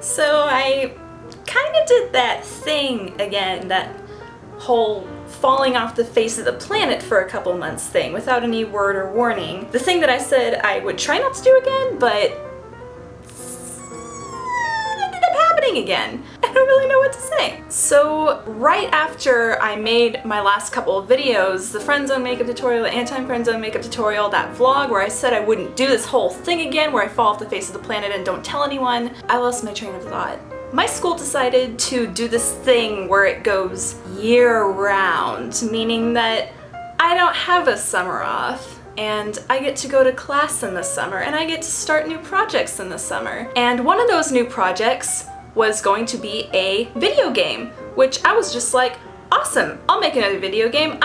So I kind of did that thing again, that whole falling off the face of the planet for a couple months thing without any word or warning. The thing that I said I would try not to do again, but it ended up happening again. I don't really know what to say. So right after I made my last couple of videos, the friend zone makeup tutorial, the anti-friend zone makeup tutorial, that vlog where I said I wouldn't do this whole thing again where I fall off the face of the planet and don't tell anyone, I lost my train of thought. My school decided to do this thing where it goes year-round, meaning that I don't have a summer off, and I get to go to class in the summer, and I get to start new projects in the summer. And one of those new projects was going to be a video game, which I was just like, awesome, I'll make another video game.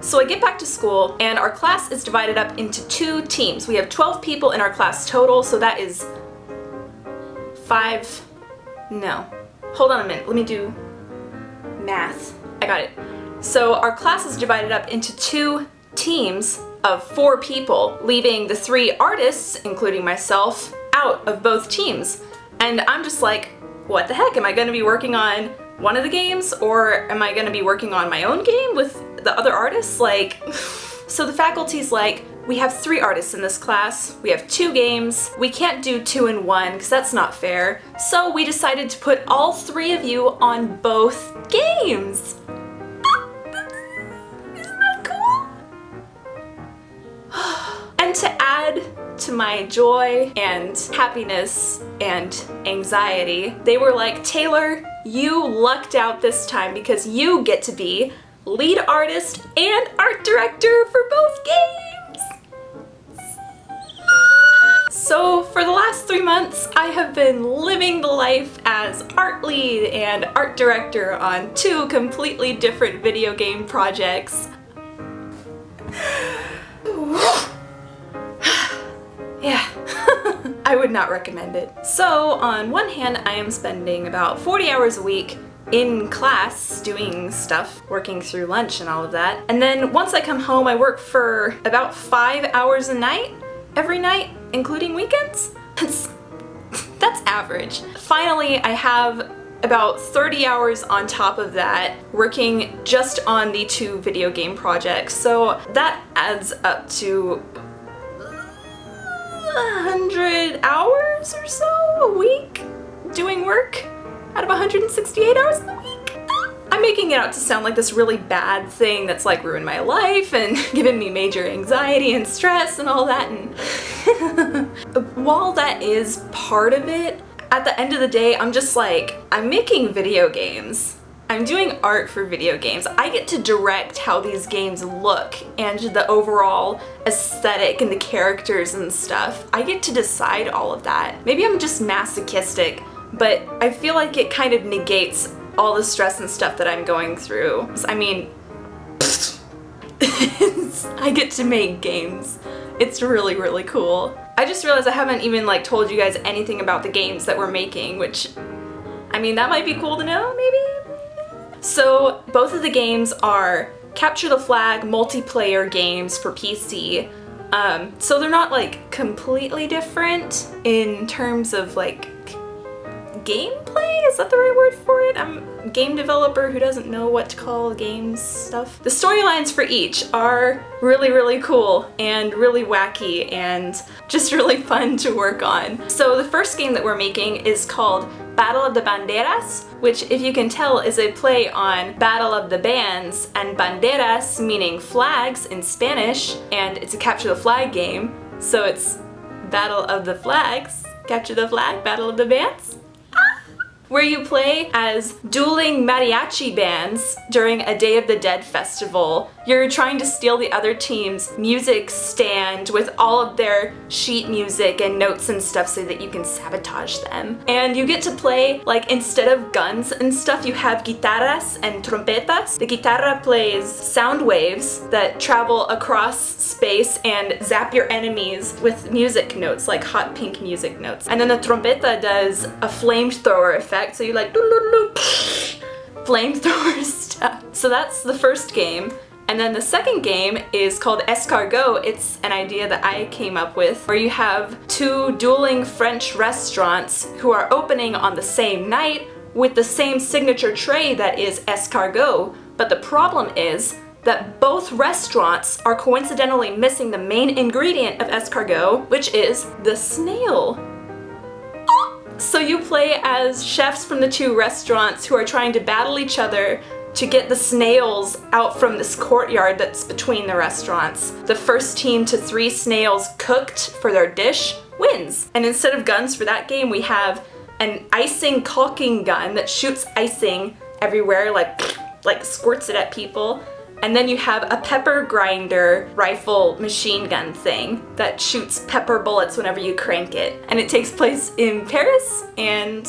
So I get back to school, and our class is divided up into 2 teams. We have 12 people in our class total, so that is 5, no. Hold on a minute, let me do math. I got it. So our class is divided up into 2 teams of 4 people, leaving the 3 artists, including myself, out of both teams. And I'm just like, what the heck? Am I gonna be working on one of the games, or am I gonna be working on my own game with the other artists? Like, so the faculty's like, we have 3 artists in this class, we have 2 games, we can't do 2 in 1 because that's not fair. So we decided to put all 3 of you on both games. Isn't that cool? And to add to my joy and happiness and anxiety, they were like, Taylor, you lucked out this time because you get to be lead artist and art director for both games. So for the last 3 months, I have been living the life as art lead and art director on 2 completely different video game projects. Yeah, I would not recommend it. So on one hand, I am spending about 40 hours a week in class doing stuff, working through lunch and all of that. And then once I come home, I work for about 5 hours a night, every night, including weekends. That's average. Finally, I have about 30 hours on top of that working just on the 2 video game projects. So that adds up to 100 hours or so a week doing work out of 168 hours in the week. I'm making it out to sound like this really bad thing that's like ruined my life and given me major anxiety and stress and all that, and while that is part of it, at the end of the day, I'm just like, I'm making video games. I'm doing art for video games. I get to direct how these games look and the overall aesthetic and the characters and stuff. I get to decide all of that. Maybe I'm just masochistic, but I feel like it kind of negates all the stress and stuff that I'm going through. I mean, I get to make games. It's really, really cool. I just realized I haven't even like told you guys anything about the games that we're making, which, I mean, that might be cool to know, maybe? So both of the games are capture the flag multiplayer games for PC. So they're not like completely different in terms of like gameplay? Is that the right word for it? I'm a game developer who doesn't know what to call games stuff. The storylines for each are really, really cool and really wacky and just really fun to work on. So the first game that we're making is called Battle of the Banderas, which, if you can tell, is a play on Battle of the Bands, and banderas meaning flags in Spanish, and it's a capture the flag game, so it's Battle of the Flags, capture the flag, Battle of the Bands. Where you play as dueling mariachi bands during a Day of the Dead festival. You're trying to steal the other team's music stand with all of their sheet music and notes and stuff so that you can sabotage them. And you get to play, like, instead of guns and stuff, you have guitarras and trompetas. The guitarra plays sound waves that travel across space and zap your enemies with music notes, like hot pink music notes. And then the trompeta does a flamethrower effect, so you like flamethrower stuff. So that's the first game. And then the second game is called Escargot. It's an idea that I came up with where you have two dueling French restaurants who are opening on the same night with the same signature tray that is escargot. But the problem is that both restaurants are coincidentally missing the main ingredient of escargot, which is the snail. So you play as chefs from the two restaurants who are trying to battle each other to get the snails out from this courtyard that's between the restaurants. The first team to 3 snails cooked for their dish wins. And instead of guns for that game, we have an icing caulking gun that shoots icing everywhere, like squirts it at people. And then you have a pepper grinder rifle machine gun thing that shoots pepper bullets whenever you crank it. And it takes place in Paris, and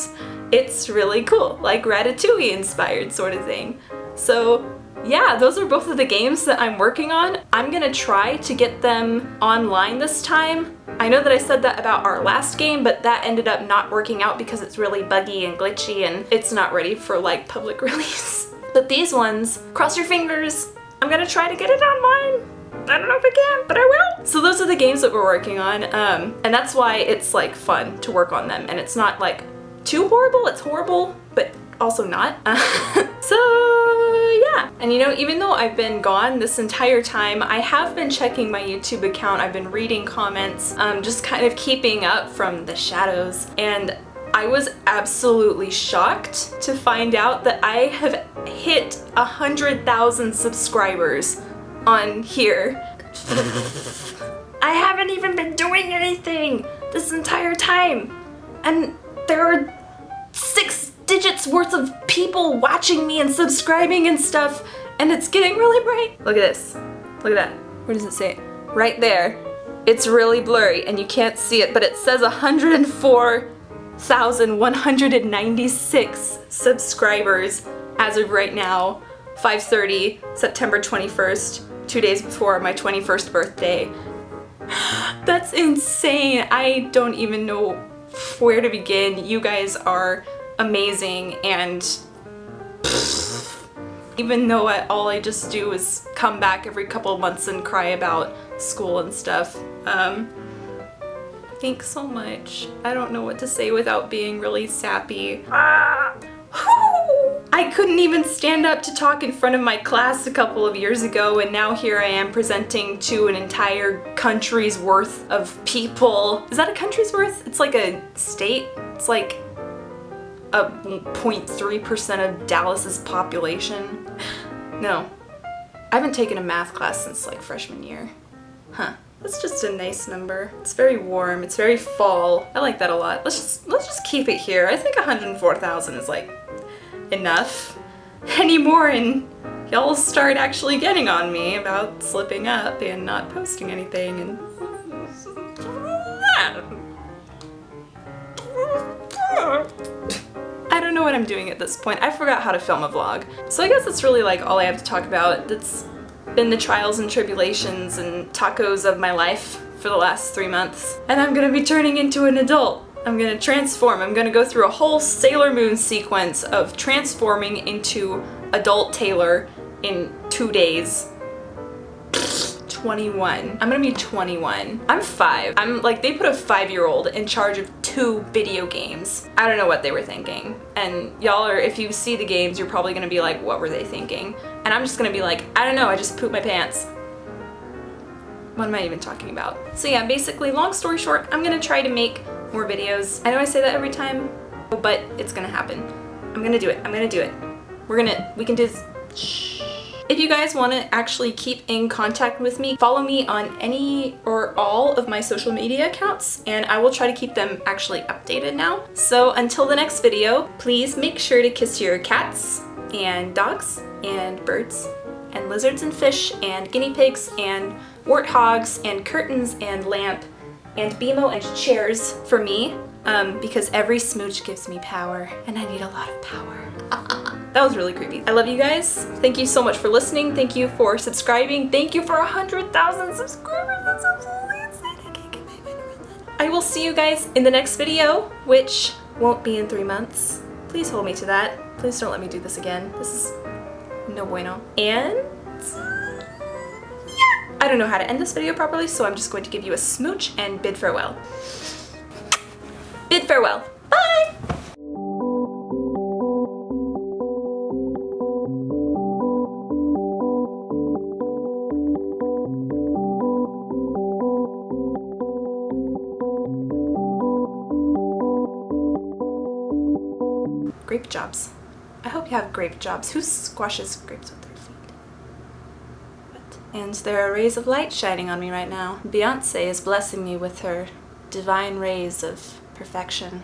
it's really cool, like Ratatouille inspired sort of thing. So yeah, those are both of the games that I'm working on. I'm gonna try to get them online this time. I know that I said that about our last game, but that ended up not working out because it's really buggy and glitchy and it's not ready for like public release. But these ones, cross your fingers, I'm gonna try to get it online. I don't know if I can, but I will. So those are the games that we're working on, and that's why it's like fun to work on them, and it's not like too horrible. It's horrible, but also not. So yeah, and you know, even though I've been gone this entire time, I have been checking my YouTube account. I've been reading comments, just kind of keeping up from the shadows, and I was absolutely shocked to find out that I have hit 100,000 subscribers on here. I haven't even been doing anything this entire time, and there are 6 digits worth of people watching me and subscribing and stuff, and it's getting really bright. Look at this. Look at that. Where does it say it? Right there. It's really blurry and you can't see it, but it says 104,196 subscribers as of right now, 5:30, September 21st, 2 days before my 21st birthday. That's insane. I don't even know where to begin. You guys are amazing, and even though all I just do is come back every couple of months and cry about school and stuff, thanks so much. I don't know what to say without being really sappy. I couldn't even stand up to talk in front of my class a couple of years ago, and now here I am presenting to an entire country's worth of people. Is that a country's worth? It's like a state. It's like a 0.3% of Dallas's population. No, I haven't taken a math class since like freshman year. Huh. That's just a nice number. It's very warm. It's very fall. I like that a lot. Let's just keep it here. I think 104,000 is like enough anymore, and y'all start actually getting on me about slipping up and not posting anything and I don't know what I'm doing at this point. I forgot how to film a vlog. So I guess that's really like all I have to talk about. That's been the trials and tribulations and tacos of my life for the last 3 months. And I'm gonna be turning into an adult. I'm gonna transform. I'm gonna go through a whole Sailor Moon sequence of transforming into adult Taylor in 2 days. 21. I'm gonna be 21. I'm 5. I'm like, they put a 5-year-old in charge of 2 video games. I don't know what they were thinking. And y'all are, if you see the games, you're probably gonna be like, what were they thinking? And I'm just gonna be like, I don't know, I just pooped my pants. What am I even talking about? So yeah, basically, long story short, I'm gonna try to make more videos. I know I say that every time, but it's gonna happen. I'm gonna do it. I'm gonna do it. We can do this. Shh. If you guys want to actually keep in contact with me, follow me on any or all of my social media accounts, and I will try to keep them actually updated now. So until the next video, please make sure to kiss your cats and dogs and birds and lizards and fish and guinea pigs and warthogs and curtains and lamp and BMO and chairs for me, because every smooch gives me power, and I need a lot of power. That was really creepy. I love you guys. Thank you so much for listening. Thank you for subscribing. Thank you for 100,000 subscribers. That's absolutely insane. I can't get my mind around that. I will see you guys in the next video, which won't be in 3 months. Please hold me to that. Please don't let me do this again. This is no bueno. And I don't know how to end this video properly, so I'm just going to give you a smooch and bid farewell. Bid farewell. Bye! Grape jobs. I hope you have grape jobs. Who squashes grapes with their feet? What? And there are rays of light shining on me right now. Beyonce is blessing me with her divine rays of perfection.